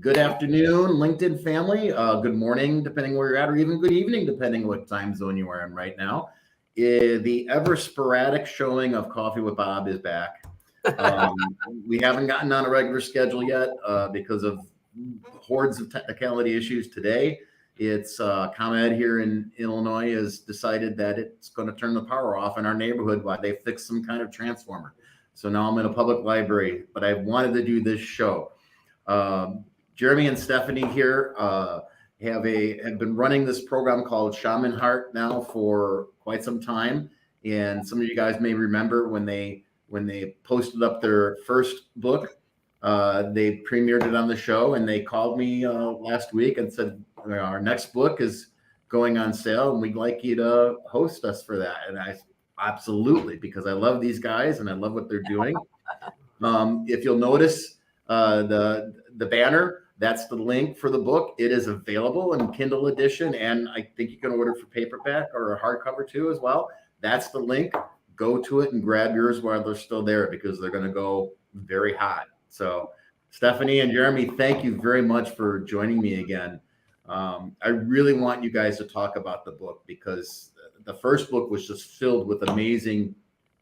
Good afternoon, LinkedIn family. Good morning, depending where you're at, or even good evening, depending what time zone you are in right now. The ever sporadic showing of Coffee with Bob is back. We haven't gotten on a regular schedule yet because of hordes of technicality issues today. It's ComEd here in Illinois has decided that it's going to turn the power off in our neighborhood while they fix some kind of transformer. So now I'm in a public library, but I wanted to do this show. Jeremy and Stephanie here have been running this program called Shaman Heart now for quite some time, and some of you guys may remember when they posted up their first book. They premiered it on the show, and they called me last week and said our next book is going on sale, and we'd like you to host us for that. And I absolutely, because I love these guys and I love what they're doing. If you'll notice the banner, that's the link for the book. It is available in Kindle edition, and I think you can order for paperback or a hardcover too as well. That's the link. Go to it and grab yours while they're still there, because they're going to go very hot. So Stephanie and Jeremy, thank you very much for joining me again. I really want you guys to talk about the book, because the first book was just filled with amazing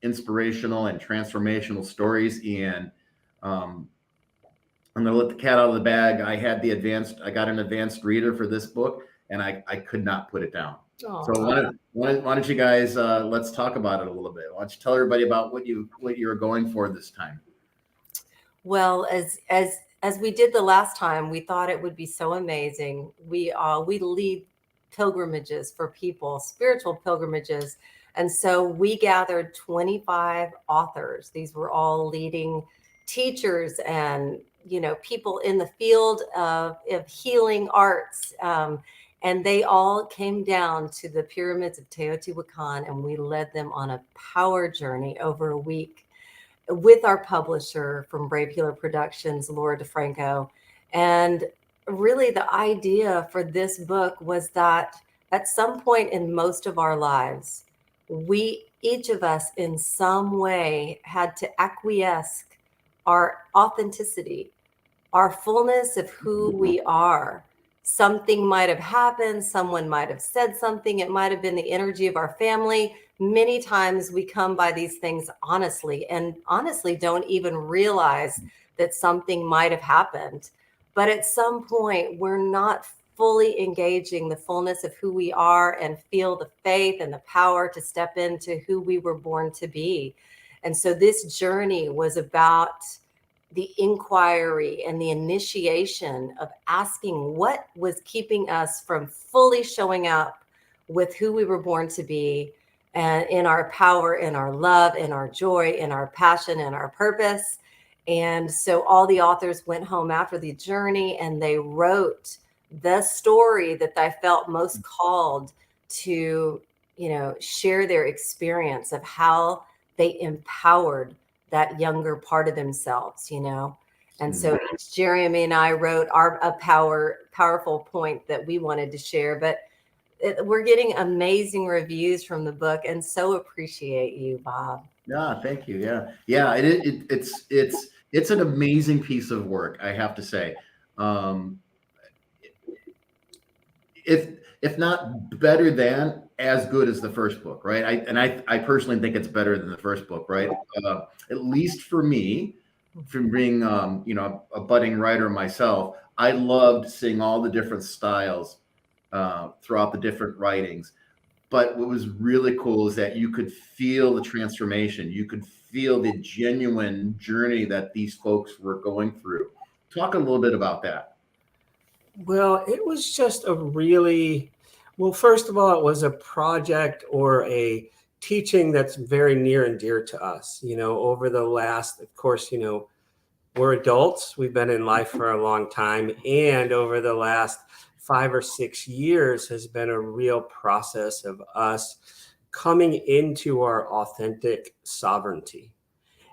inspirational and transformational stories. And I'm going to let the cat out of the bag. I got an advanced reader for this book, and I could not put it down. Aww. So why don't you guys, let's talk about it a little bit. Why don't you tell everybody about what you were going for this time? Well, as we did the last time, we thought it would be so amazing. We lead pilgrimages for people, spiritual pilgrimages. And so we gathered 25 authors. These were all leading teachers and, people in the field of healing arts. And they all came down to the pyramids of Teotihuacan, and we led them on a power journey over a week with our publisher from Brave Healer Productions, Laura DeFranco. And really the idea for this book was that at some point in most of our lives, each of us in some way had to acquiesce our authenticity, our fullness of who we are. Something might have happened. Someone might have said something. It might have been the energy of our family. Many times we come by these things honestly don't even realize that something might have happened. But at some point, we're not fully engaging the fullness of who we are and feel the faith and the power to step into who we were born to be. And so this journey was about the inquiry and the initiation of asking what was keeping us from fully showing up with who we were born to be, and in our power, in our love, in our joy, in our passion, in our purpose. And so all the authors went home after the journey, and they wrote the story that they felt most called to, share their experience of how they empowered that younger part of themselves, And so Jeremy and I wrote a powerful point that we wanted to share, but we're getting amazing reviews from the book, and so appreciate you, Bob. Yeah, thank you. Yeah. It's an amazing piece of work, I have to say. If not better than, as good as the first book, right? I personally think it's better than the first book, right? At least for me, from being a budding writer myself, I loved seeing all the different styles throughout the different writings. But what was really cool is that you could feel the transformation. You could feel the genuine journey that these folks were going through. Talk a little bit about that. Well, it was just first of all, it was a project or a teaching that's very near and dear to us. Over the last, of course, we're adults. We've been in life for a long time. And over the last 5 or 6 years has been a real process of us coming into our authentic sovereignty.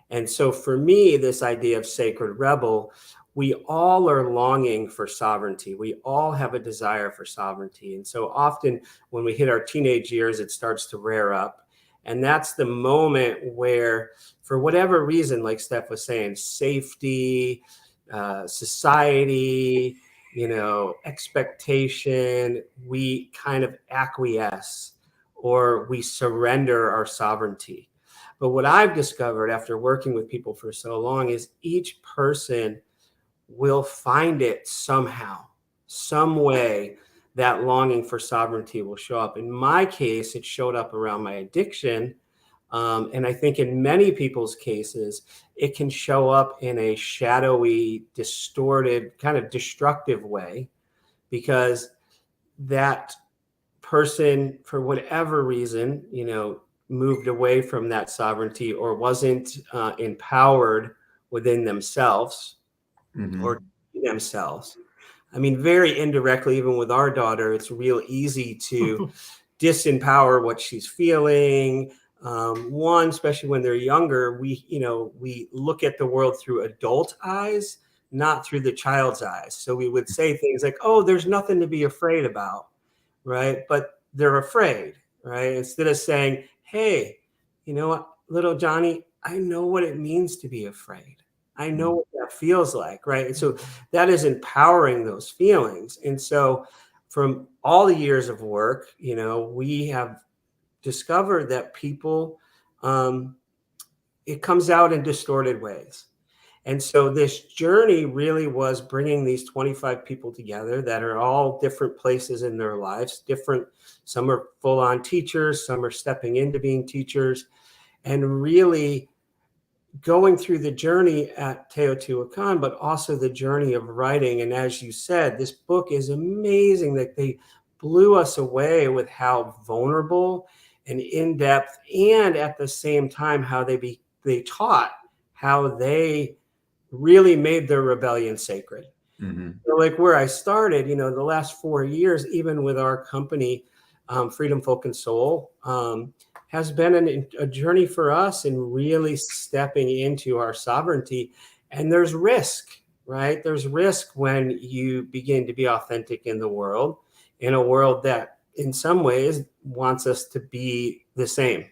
And so for me, this idea of sacred rebel, we all are longing for sovereignty. We all have a desire for sovereignty. And so often when we hit our teenage years, it starts to rear up. And that's the moment where, for whatever reason, like Steph was saying, safety, society, expectation, we kind of acquiesce or we surrender our sovereignty. But what I've discovered after working with people for so long is each person will find it somehow, some way that longing for sovereignty will show up. In my case, it showed up around my addiction. And I think in many people's cases, it can show up in a shadowy, distorted, kind of destructive way, because that person, for whatever reason, moved away from that sovereignty or wasn't empowered within themselves or themselves. I mean, very indirectly, even with our daughter, it's real easy to disempower what she's feeling. One, especially when they're younger, we look at the world through adult eyes, not through the child's eyes. So we would say things like, "Oh, there's nothing to be afraid about," right? But they're afraid, right? Instead of saying, "Hey, you know what, little Johnny, I know what it means to be afraid. I know what that feels like," right? And so that is empowering those feelings. And so from all the years of work, we have discovered that people, it comes out in distorted ways. And so this journey really was bringing these 25 people together that are all different places in their lives, different. Some are full-on teachers, some are stepping into being teachers, and really going through the journey at Teotihuacan, but also the journey of writing. And as you said, this book is amazing that they blew us away with how vulnerable and in-depth, and at the same time, how they taught how they really made their rebellion sacred. So like where I started, the last 4 years, even with our company, Freedom, Folk, and Soul, has been a journey for us in really stepping into our sovereignty. And there's risk, right? There's risk when you begin to be authentic in the world, in a world that in some ways wants us to be the same,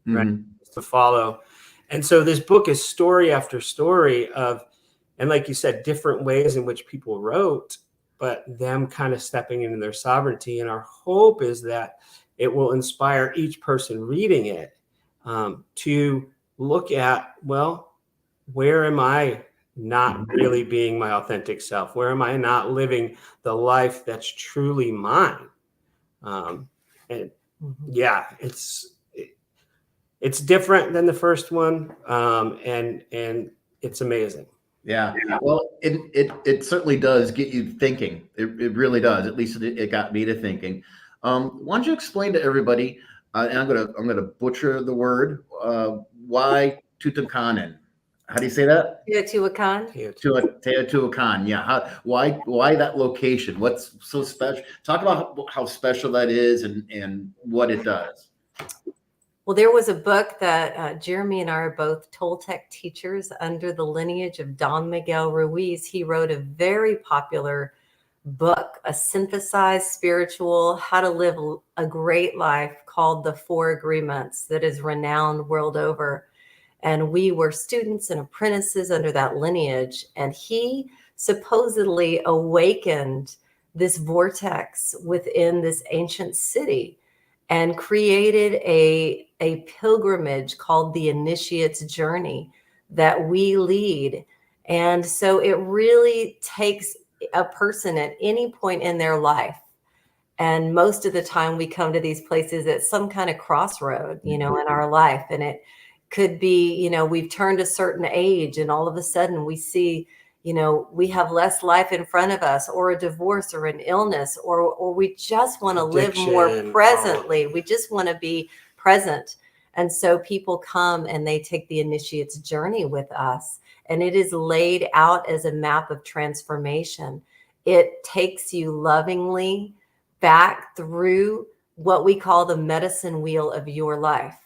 right? To follow. And so this book is story after story of, and like you said, different ways in which people wrote, but them kind of stepping into their sovereignty. And our hope is that it will inspire each person reading it to look at, well, where am I not really being my authentic self? Where am I not living the life that's truly mine? And yeah, it's different than the first one, and it's amazing. Yeah. Well, it certainly does get you thinking. It really does. At least it got me to thinking. Why don't you explain to everybody? And I'm gonna butcher the word. Why Tutankhamun? How do you say that? Teotihuacan. Teotihuacan. Yeah. Why that location? What's so special? Talk about how special that is and what it does. Well, there was a book that Jeremy and I are both Toltec teachers under the lineage of Don Miguel Ruiz. He wrote a very popular book, a synthesized spiritual, how to live a great life, called The Four Agreements, that is renowned world over. And we were students and apprentices under that lineage. And he supposedly awakened this vortex within this ancient city and created a pilgrimage called the Initiate's Journey that we lead. And so it really takes a person at any point in their life. And most of the time we come to these places at some kind of crossroad, in our life. And it could be, we've turned a certain age and all of a sudden we see, we have less life in front of us, or a divorce or an illness, or we just want to live more presently. We just want to be present. And so people come and they take the Initiate's Journey with us. And it is laid out as a map of transformation. It takes you lovingly back through what we call the medicine wheel of your life.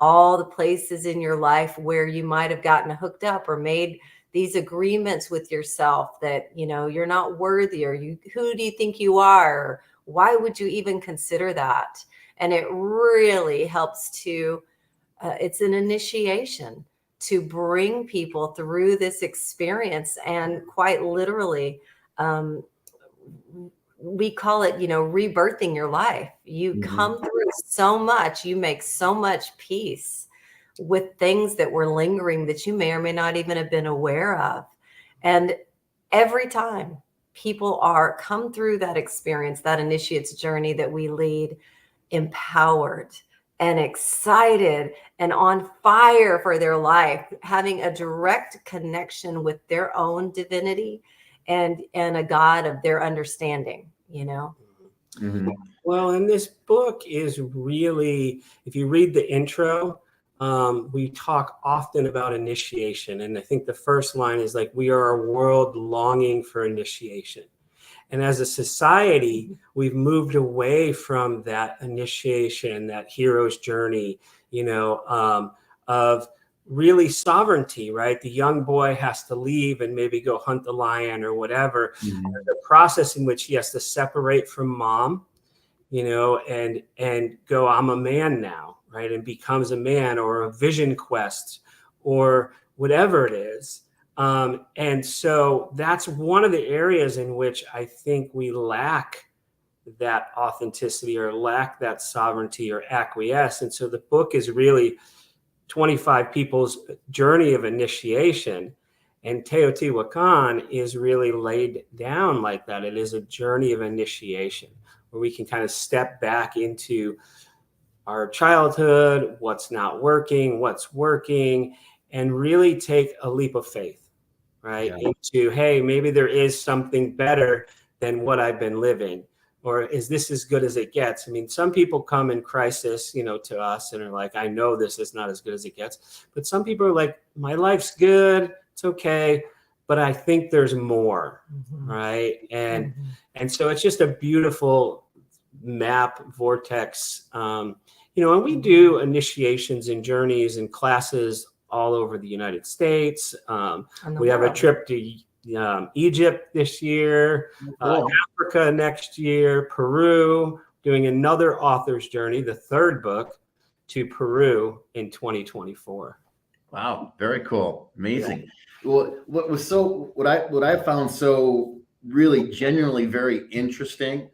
All the places in your life where you might have gotten hooked up or made these agreements with yourself that, you're not worthy, or who do you think you are? Or why would you even consider that? And it really helps to, it's an initiation to bring people through this experience. And quite literally, we call it, rebirthing your life. You come through so much, you make so much peace with things that were lingering that you may or may not even have been aware of. And every time people come through that experience, that initiate's journey that we lead, empowered and excited and on fire for their life, having a direct connection with their own divinity and a God of their understanding, Well, and this book is really, if you read the intro, we talk often about initiation. And I think the first line is like, we are a world longing for initiation. And as a society, we've moved away from that initiation, that hero's journey, of really sovereignty, right? The young boy has to leave and maybe go hunt the lion or whatever. The process in which he has to separate from mom, and go, I'm a man now, right? And becomes a man, or a vision quest, or whatever it is. And so that's one of the areas in which I think we lack that authenticity, or lack that sovereignty, or acquiesce. And so the book is really 25 people's journey of initiation. And Teotihuacan is really laid down like that. It is a journey of initiation where we can kind of step back into our childhood, what's not working, what's working, and really take a leap of faith, right? Yeah. Into, hey, maybe there is something better than what I've been living. Or is this as good as it gets? I mean, some people come in crisis, to us and are like, I know this is not as good as it gets. But some people are like, my life's good, it's okay, but I think there's more, right? And so it's just a beautiful map, vortex. And we do initiations and journeys and classes all over the United States. We have a trip to Egypt this year, Africa next year, Peru, doing another author's journey, the third book, to Peru in 2024. Wow, very cool, amazing. Well, what I found so really genuinely very interesting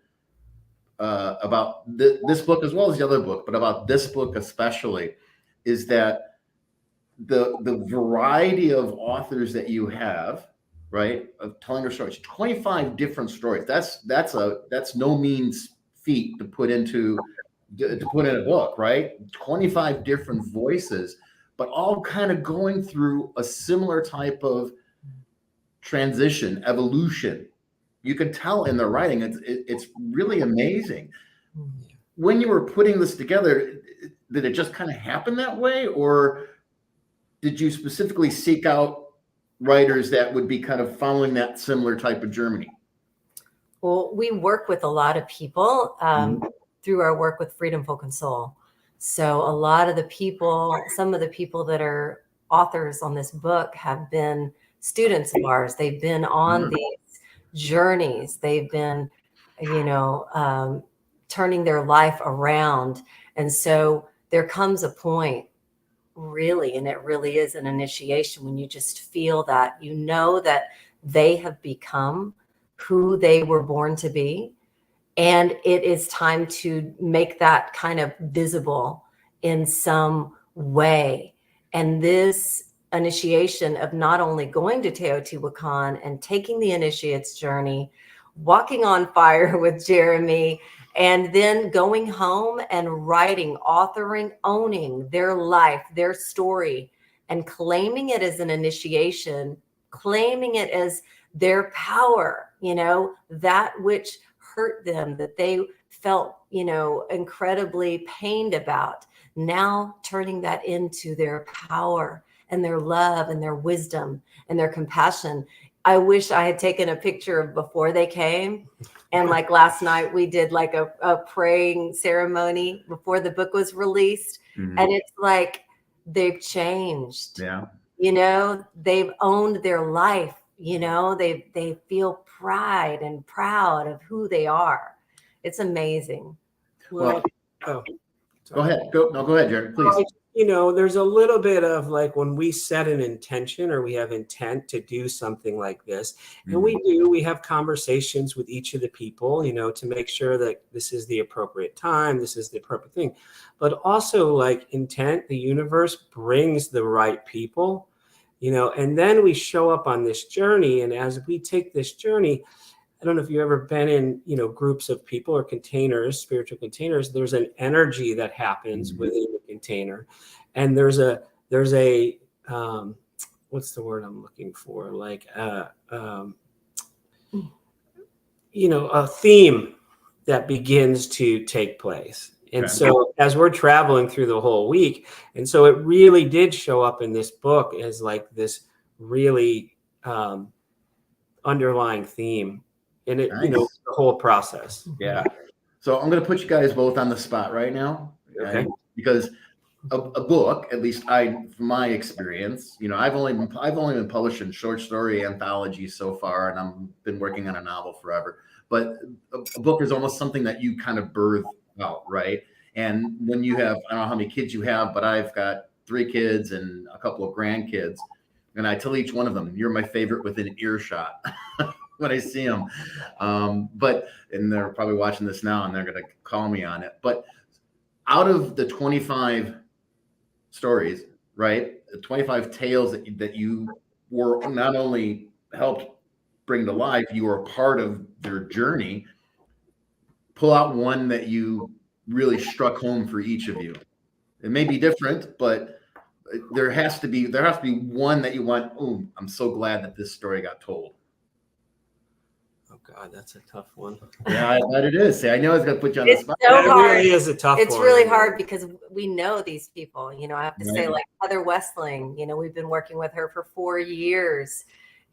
about this book, as well as the other book, but about this book especially, is that the variety of authors that you have, right, of telling their stories, 25 different stories. That's no means feat to put in a book, right? 25 different voices, but all kind of going through a similar type of transition, evolution. You could tell in the writing. It's really amazing. When you were putting this together, did it just kind of happen that way, or did you specifically seek out writers that would be kind of following that similar type of journey? Well, we work with a lot of people through our work with Freedom, Folk, and Soul. So a lot of the people, some of the people that are authors on this book have been students of ours. They've been on these journeys. They've been, turning their life around. And so there comes a point, really, and it really is an initiation, when you just feel that, that they have become who they were born to be. And it is time to make that kind of visible in some way. And this initiation of not only going to Teotihuacan and taking the initiate's journey, walking on fire with Jeremy, and then going home and writing, authoring, owning their life, their story, and claiming it as an initiation, claiming it as their power, that which hurt them, that they felt, incredibly pained about, now turning that into their power and their love and their wisdom and their compassion. I wish I had taken a picture of before they came. And like last night, we did like a praying ceremony before the book was released. And it's like, they've changed. Yeah. They've owned their life. They feel pride and proud of who they are. It's amazing. Well, Go ahead. Go ahead, Jared, please. There's a little bit of like when we set an intention or we have intent to do something like this, and we have conversations with each of the people, to make sure that this is the appropriate time, this is the appropriate thing. But also like intent, the universe brings the right people, and then we show up on this journey. And as we take this journey, I don't know if you've ever been in, groups of people or containers, spiritual containers. There's an energy that happens within the container, and there's a what's the word I'm looking for? Like a theme that begins to take place. And so as we're traveling through the whole week, and so it really did show up in this book as like this really underlying theme. And it, Nice. the whole process. Yeah. So I'm going to put you guys both on the spot right now. Okay. Because a book, at least from my experience, I've only been published in short story anthologies so far, and I've been working on a novel forever. But a book is almost something that you kind of birth out, right? And when you have, I don't know how many kids you have, but I've got 3 kids and a couple of grandkids, and I tell each one of them, "You're my favorite within earshot." When I see them. And they're probably watching this now and they're going to call me on it. But out of the 25 stories, right? The 25 tales that you were not only helped bring to life, you were part of their journey. Pull out one that you really struck home for each of you. It may be different, but there has to be one that you want, "Oh, I'm so glad that this story got told." God, that's a tough one. Yeah, I bet it is. See, I know it's going to put you on the spot. So It hard. really is a tough one. It's really hard because we know these people. I have to say, Right. like Heather Westling, we've been working with her for 4 years,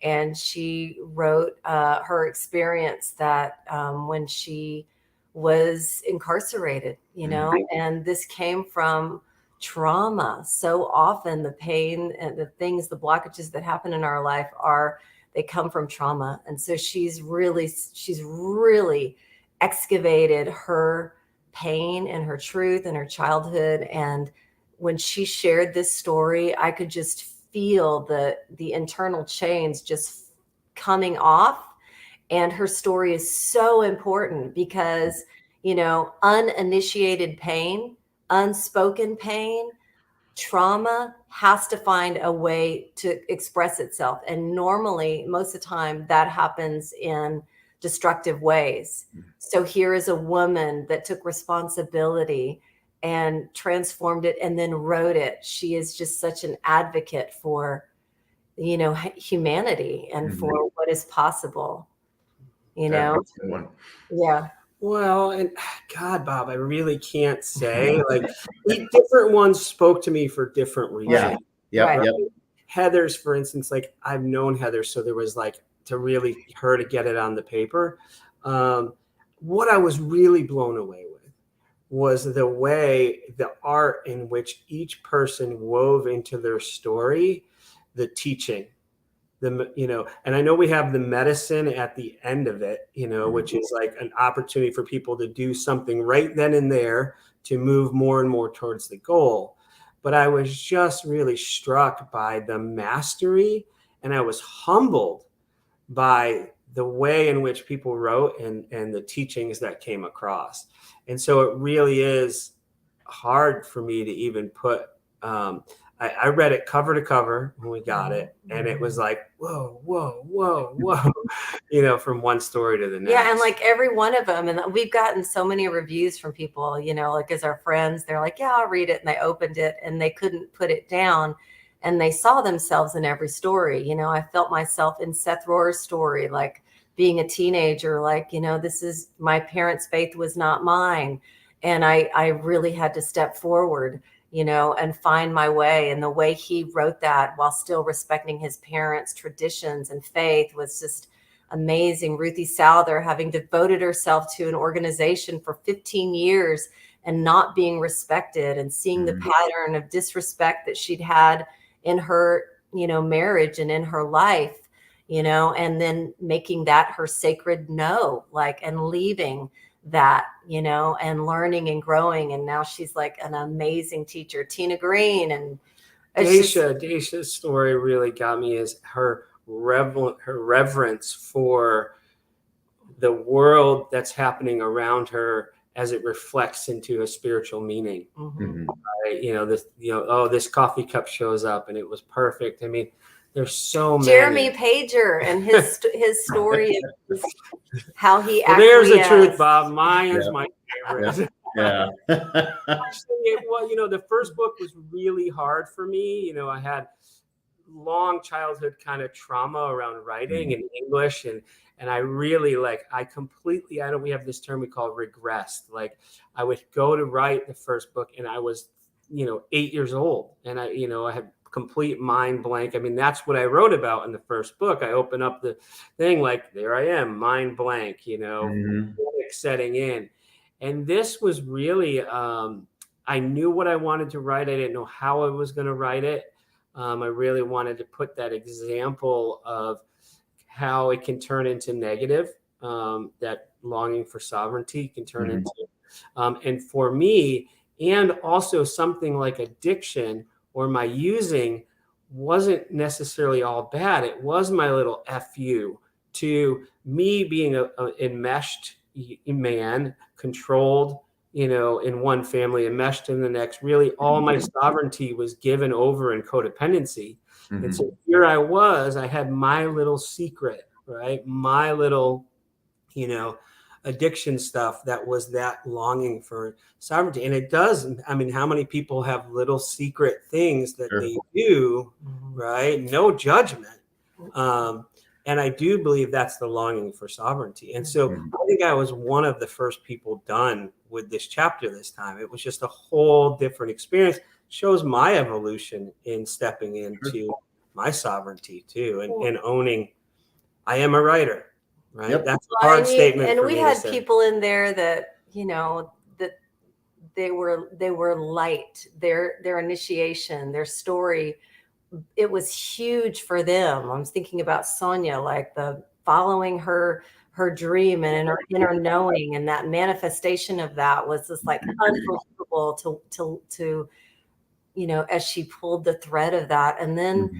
and she wrote her experience that when she was incarcerated, and this came from trauma. So often the pain and the things, the blockages that happen in our life they come from trauma. And so she's really excavated her pain and her truth and her childhood. And when she shared this story, I could just feel the internal chains just coming off. And her story is so important because, uninitiated pain, unspoken pain, trauma has to find a way to express itself. And normally, most of the time, that happens in destructive ways. So here is a woman that took responsibility and transformed it and then wrote it. She is just such an advocate for, humanity and for what is possible, That's a good one. Yeah. Well, and God, Bob, I really can't say. Like, different ones spoke to me for different reasons. Yeah. Right. Yep. Heather's, for instance, like I've known Heather, so there was like her to get it on the paper. What I was really blown away with was the art in which each person wove into their story, the teaching. And I know we have the medicine at the end of it, which is like an opportunity for people to do something right then and there to move more and more towards the goal. But I was just really struck by the mastery, and I was humbled by the way in which people wrote and the teachings that came across. And so it really is hard for me to even put, I read it cover to cover when we got it, and it was like, whoa, from one story to the next. Yeah, and like every one of them, and we've gotten so many reviews from people, like as our friends, they're like, yeah, I'll read it, and they opened it and they couldn't put it down, and they saw themselves in every story. I felt myself in Seth Rohr's story, like being a teenager, like, this is my parents' faith was not mine, and I really had to step forward, and find my way. And the way he wrote that while still respecting his parents' traditions and faith was just amazing. Ruthie Souther, having devoted herself to an organization for 15 years and not being respected, and seeing the pattern of disrespect that she'd had in her, marriage and in her life, and then making that her sacred no, like, and leaving that, and learning and growing. And now she's like an amazing teacher, Tina Green. And Daisha's story really got me, is her reverence for the world that's happening around her as it reflects into a spiritual meaning. Mm-hmm. Right? This coffee cup shows up and it was perfect. I mean, there's so many. Jeremy Pajer and his story of how he there's the truth, Bob. Mine's my favorite. Yeah. Actually, the first book was really hard for me. I had long childhood kind of trauma around writing and English, and I really we have this term we call regressed. Like, I would go to write the first book and I was 8 years old, and I had complete mind blank. I mean, that's what I wrote about in the first book. I open up the thing, like, there I am, mind blank, setting in. And this was really, I knew what I wanted to write. I didn't know how I was going to write it. I really wanted to put that example of how it can turn into negative, that longing for sovereignty can turn into. And for me, and also something like addiction or my using wasn't necessarily all bad. It was my little FU to me being a enmeshed man, controlled, in one family, enmeshed in the next. Really, all my sovereignty was given over in codependency. And so here I had my little secret, right? My little, addiction stuff that was that longing for sovereignty. And it does. I mean, how many people have little secret things that they do, right? No judgment. And I do believe that's the longing for sovereignty. And so I think I was one of the first people done with this chapter this time. It was just a whole different experience. Shows my evolution in stepping into my sovereignty too, and owning I am a writer. Right. Yep. That's a hard statement. And we had people in there that, that they were light, their initiation, their story, it was huge for them. I was thinking about Sonia, like the following her dream and in her inner knowing, and that manifestation of that was just like unbelievable to as she pulled the thread of that. And then,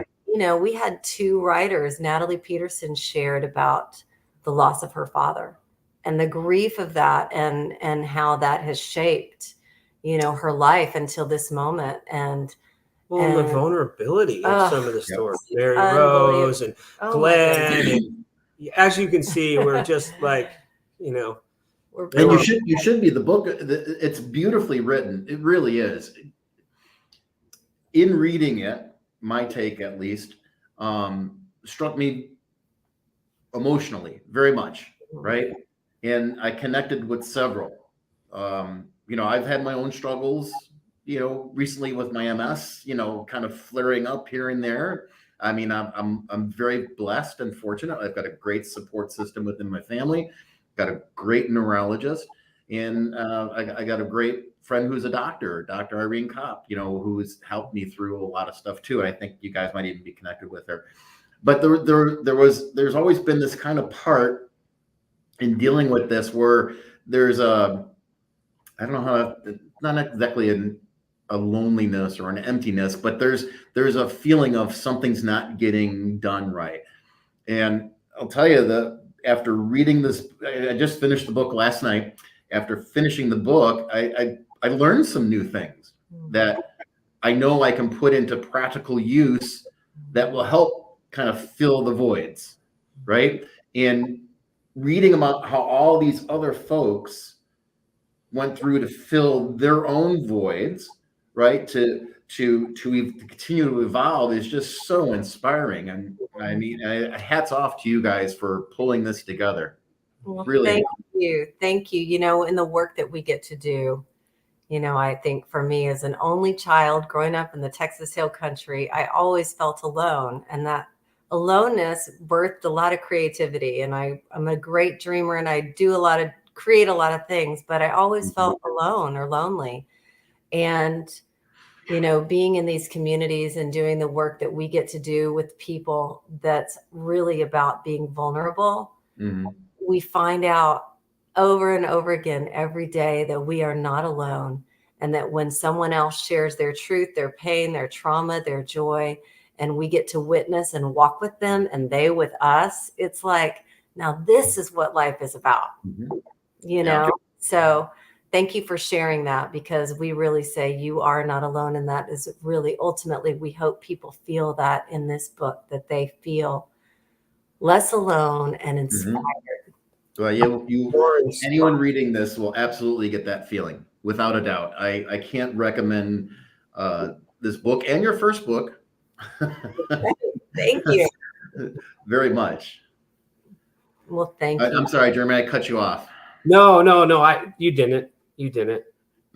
we had two writers, Natalie Peterson shared about the loss of her father and the grief of that, and how that has shaped, her life until this moment. And the vulnerability of some of the stories, Mary Rose and Glenn, and as you can see, we're just like, and you should be. The book, it's beautifully written. It really is. In reading it, my take at least, struck me emotionally very much, right? And I connected with several. I've had my own struggles, recently with my MS, kind of flaring up here and there. I mean, I'm very blessed and fortunate. I've got a great support system within my family, got a great neurologist, and I got a great friend who's a doctor, Dr. Irene Kopp, who's helped me through a lot of stuff too. I think you guys might even be connected with her. But there's always been this kind of part in dealing with this where there's I don't know how, not exactly a loneliness or an emptiness, but there's a feeling of something's not getting done right. And I'll tell you that after reading this, I just finished the book last night. After finishing the book, I learned some new things that I know I can put into practical use that will help kind of fill the voids, right? And reading about how all these other folks went through to fill their own voids, right? To continue to evolve is just so inspiring. And I mean, hats off to you guys for pulling this together. Well, really. Thank you. In the work that we get to do, I think for me as an only child growing up in the Texas Hill Country, I always felt alone, and that aloneness birthed a lot of creativity. And I'm a great dreamer, and I do create a lot of things, but I always felt alone or lonely. And, being in these communities and doing the work that we get to do with people that's really about being vulnerable, we find out over and over again every day that we are not alone, and that when someone else shares their truth, their pain, their trauma, their joy, and we get to witness and walk with them and they with us, it's like, now this is what life is about, Mhm. you Yeah. know? So thank you for sharing that, because we really say you are not alone. And that is really, ultimately, we hope people feel that in this book, that they feel less alone and inspired. Mhm. Well, anyone reading this will absolutely get that feeling, without a doubt. I can't recommend this book and your first book Thank you. very much. Well, thank you. I'm sorry, Jeremy, I cut you off. No. You didn't. You didn't.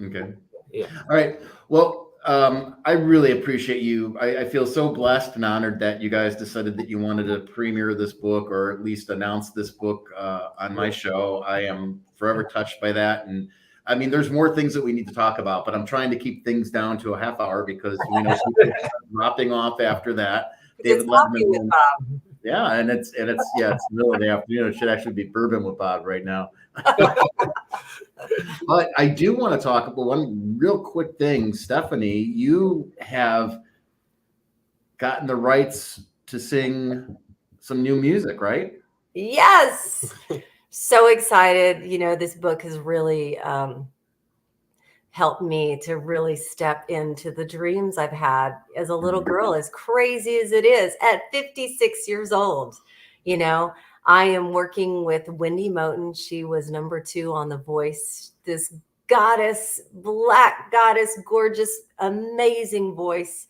Okay. Yeah. All right. Well, I really appreciate you. I feel so blessed and honored that you guys decided that you wanted to premiere this book, or at least announce this book on my show. I am forever touched by that. And I mean, there's more things that we need to talk about, but I'm trying to keep things down to a half hour, because we know people are dropping off after that. It's coffee with Bob. Yeah, and it's it's the middle of the afternoon. It should actually be bourbon with Bob right now. But I do want to talk about one real quick thing. Stephanie, you have gotten the rights to sing some new music, right? Yes. So excited. This book has really helped me to really step into the dreams I've had as a little girl, as crazy as it is, at 56 years old. I am working with Wendy Moten. She was #2 on The Voice. This goddess, black goddess, gorgeous, amazing voice.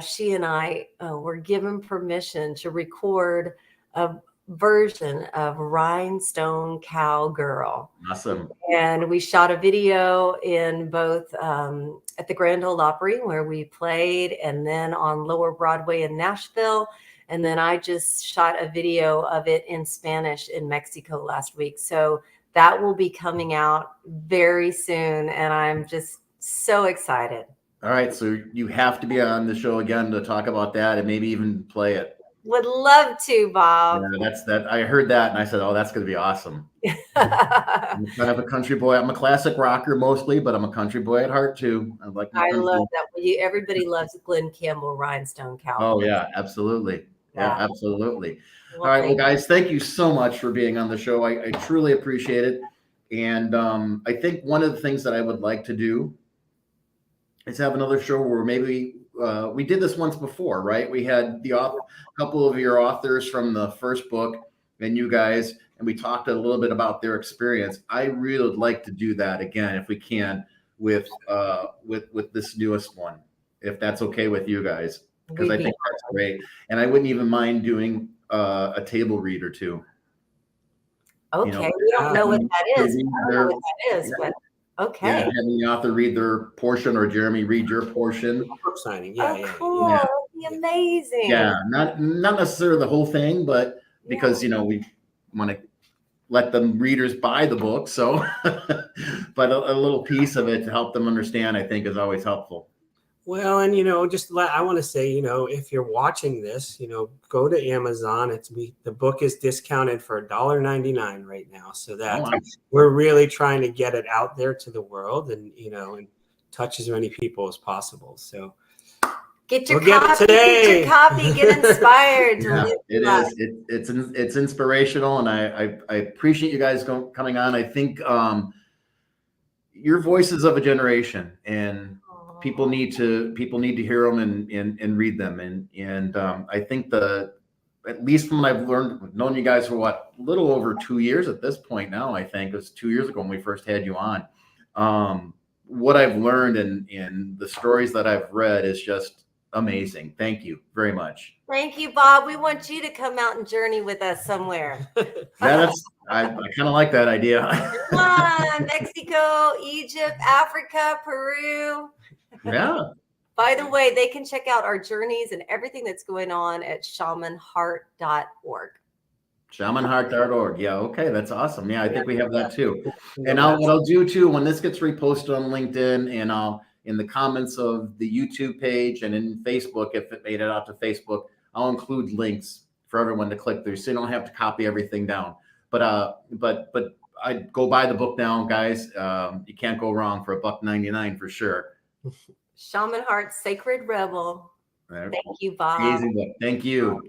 She and I were given permission to record a version of Rhinestone Cowgirl. Awesome. And we shot a video in both at the Grand Ole Opry, where we played, and then on Lower Broadway in Nashville. And then I just shot a video of it in Spanish in Mexico last week. So that will be coming out very soon. And I'm just so excited. All right. So you have to be on the show again to talk about that, and maybe even play it. Would love to, Bob. Yeah, that. I heard that and I said, oh, that's going to be awesome. I'm kind of a country boy. I'm a classic rocker mostly, but I'm a country boy at heart too. I love that. Everybody loves Glenn Campbell, Rhinestone Cowgirl. Oh yeah, absolutely. Yeah, absolutely. Well, all right. Well, guys, thank you so much for being on the show. I truly appreciate it. And I think one of the things that I would like to do is have another show where maybe we did this once before, right? We had couple of your authors from the first book and you guys, and we talked a little bit about their experience. I really would like to do that again, if we can, with this newest one, if that's okay with you guys, because I think that's great. And I wouldn't even mind doing a table read or two. Okay, we don't know what that is. I don't know what that is, but okay. Yeah, having the author read their portion, or Jeremy read your portion. Book signing. Cool. Yeah. That'd be amazing. Yeah, not necessarily the whole thing, but because we want to let the readers buy the book, so but a little piece of it to help them understand, I think, is always helpful. Well, and I want to say, if you're watching this, go to Amazon. The book is discounted for $1.99 right now, so that we're really trying to get it out there to the world, and and touch as many people as possible. So get your copy. Get your copy. Get inspired. It's inspirational, and I appreciate you guys coming on. I think your voices of a generation, and people need to hear them and read them, and I think at least from what I've learned, known you guys for a little over 2 years at this point now. I think it was 2 years ago when we first had you on. What I've learned and the stories that I've read is just amazing. Thank you very much. Thank you, Bob. We want you to come out and journey with us somewhere. I kind of like that idea. Come on, Mexico, Egypt, Africa, Peru. Yeah. By the way, they can check out our journeys and everything that's going on at shamanheart.org. Shamanheart.org. Yeah. Okay. That's awesome. Yeah. I think we have that too. And what I'll do too, when this gets reposted on LinkedIn, and I'll, in the comments of the YouTube page and in Facebook, if it made it out to Facebook, I'll include links for everyone to click through, so you don't have to copy everything down. But I'd go buy the book now, guys. You can't go wrong for $1.99 for sure. Shaman Heart, Sacred Rebel. Right. Thank you, Bob. Amazing book. Thank you.